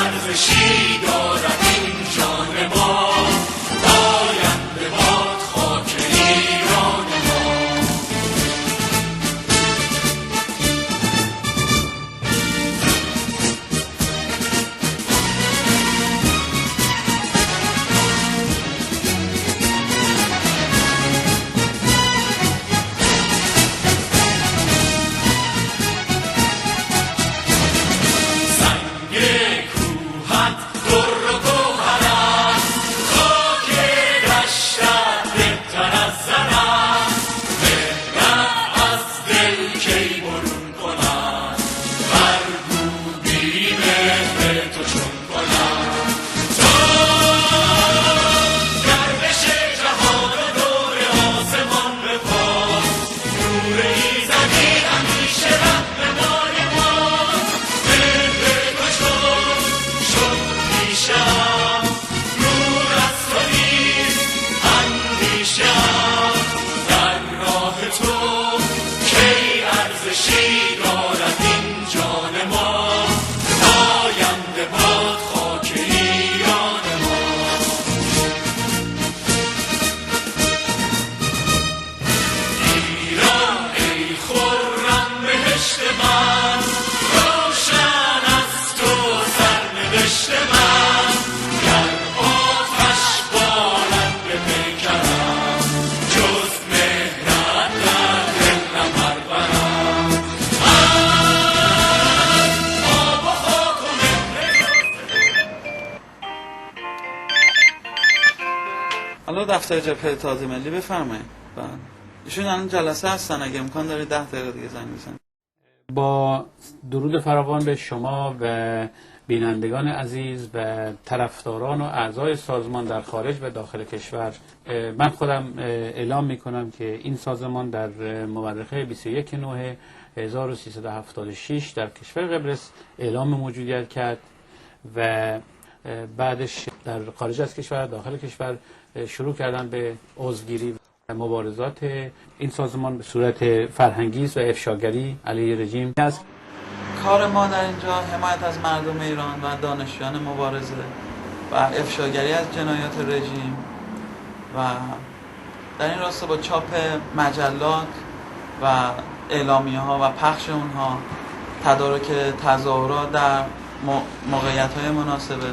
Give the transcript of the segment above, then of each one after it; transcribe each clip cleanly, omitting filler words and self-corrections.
ارزشی دارد این جان ما، آینده باد خاک ایران ما. حالا دفتر جبهه اتحاد ملی بفرمایید. ایشون الان جلسه هستن، اگه امکان داره 10 دقیقه دیگه زنگ بزنید. با درود فراوان به شما و بینندگان عزیز و طرفداران و اعضای سازمان در خارج و داخل کشور، من خودم اعلام می کنم که این سازمان در مورخه 21/9/1376 در کشور قبرس اعلام موجودیت کرد و بعدش در خارج از کشور داخل کشور شروع کردن به عضوگیری و مبارزات این سازمان به صورت فرهنگی و افشاگری علیه رژیم است. کار ما در اینجا حمایت از مردم ایران و دانشجویان مبارزه و افشاگری از جنایات رژیم و در این راستا با چاپ مجلات و اعلامیه ها و پخش اونها، تدارک تظاهرات در موقعیت های مناسبه.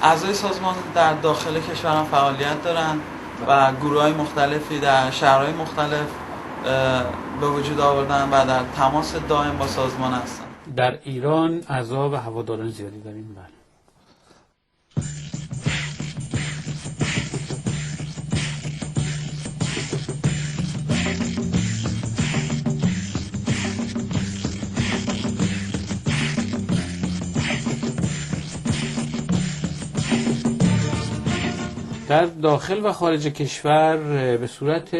اعضای سازمان در داخل کشور هم فعالیت دارند و گروه‌های مختلفی در شهرهای مختلف به وجود آوردن و در تماس دائم با سازمان هستند. در ایران اعضا و هواداران زیادی داریم. بله. در داخل و خارج کشور به صورت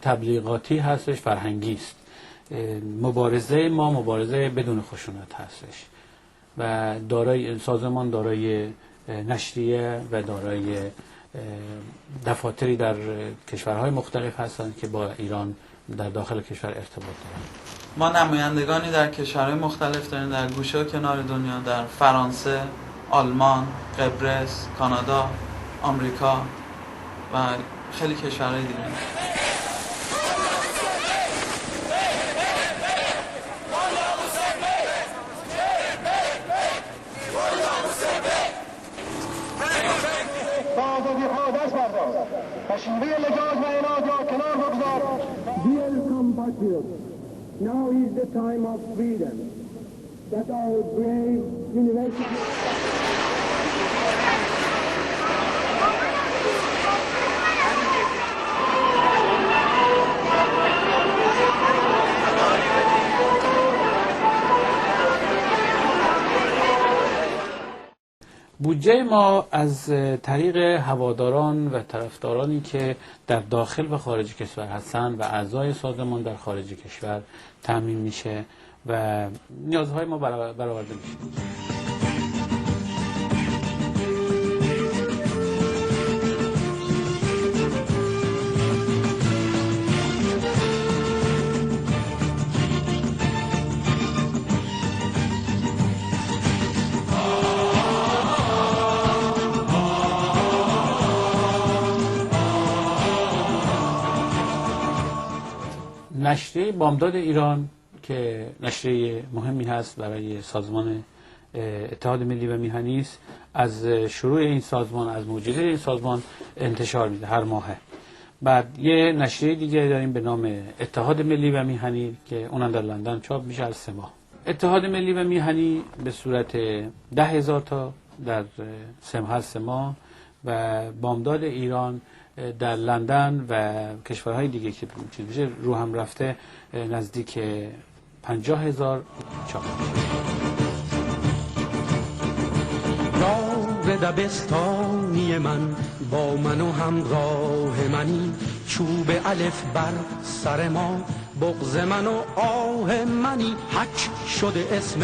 تبلیغاتی هستش، فرهنگی است. مبارزه ما مبارزه بدون خشونت هستش و سازمان دارای نشریه و دارای دفاتری در کشورهای مختلف هستند که با ایران در داخل کشور ارتباط دارند. ما نمایندگانی در کشورهای مختلف داریم، در گوشه و کنار دنیا، در فرانسه، آلمان، قبرس، کانادا، آمریکا و خیلی کشورهای دیگه. Now is the time of freedom that our brave university بودجه ما از طریق هواداران و طرفدارانی که در داخل و خارج کشور هستند و اعضای سازمان در خارج کشور تامین میشه و نیازهای ما برآورده میشه. نشریه بامداد ایران که نشریه مهمی هست برای سازمان اتحاد ملی و میهنی است، از شروع این سازمان، از موجودیت این سازمان انتشار میده هر ماهه. بعد یه نشریه دیگه داریم به نام اتحاد ملی و میهنی که اونم در لندن چاپ میشه از 3 ماه. اتحاد ملی و میهنی به صورت 10,000 تا در هر 3 ماه و بامداد ایران در لندن و کشورهای دیگه که چیز میشه رو هم رفته نزدیک 50,000 چاپ میشه. یار دبستانی من با من و همراه منی، چوب الف بر سر ما بغض من و آه منی، حک شده اسم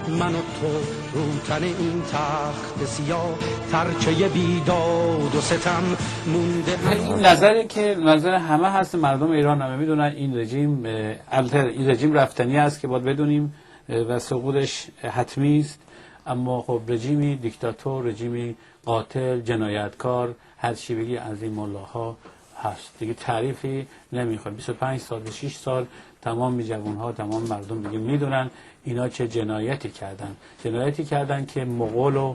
من و تو رو تن این تخت سیاه، ترکه بیداد و ستم مونده. این نظری که نظر همه هست، مردم ایران همه میدونن این رژیم این رژیم رفتنی است که باید بدونیم و سقوطش حتمی است. اما خب رژیمی دیکتاتور، رژیمی قاتل، جنایتکار، هر چی بگی از این ملاها هست دیگه، تعریفی نمیخواد. 25 سال 6 سال تمام جوانها، تمام مردم دیگه میدونن اینا چه جنایتی کردن که مغول و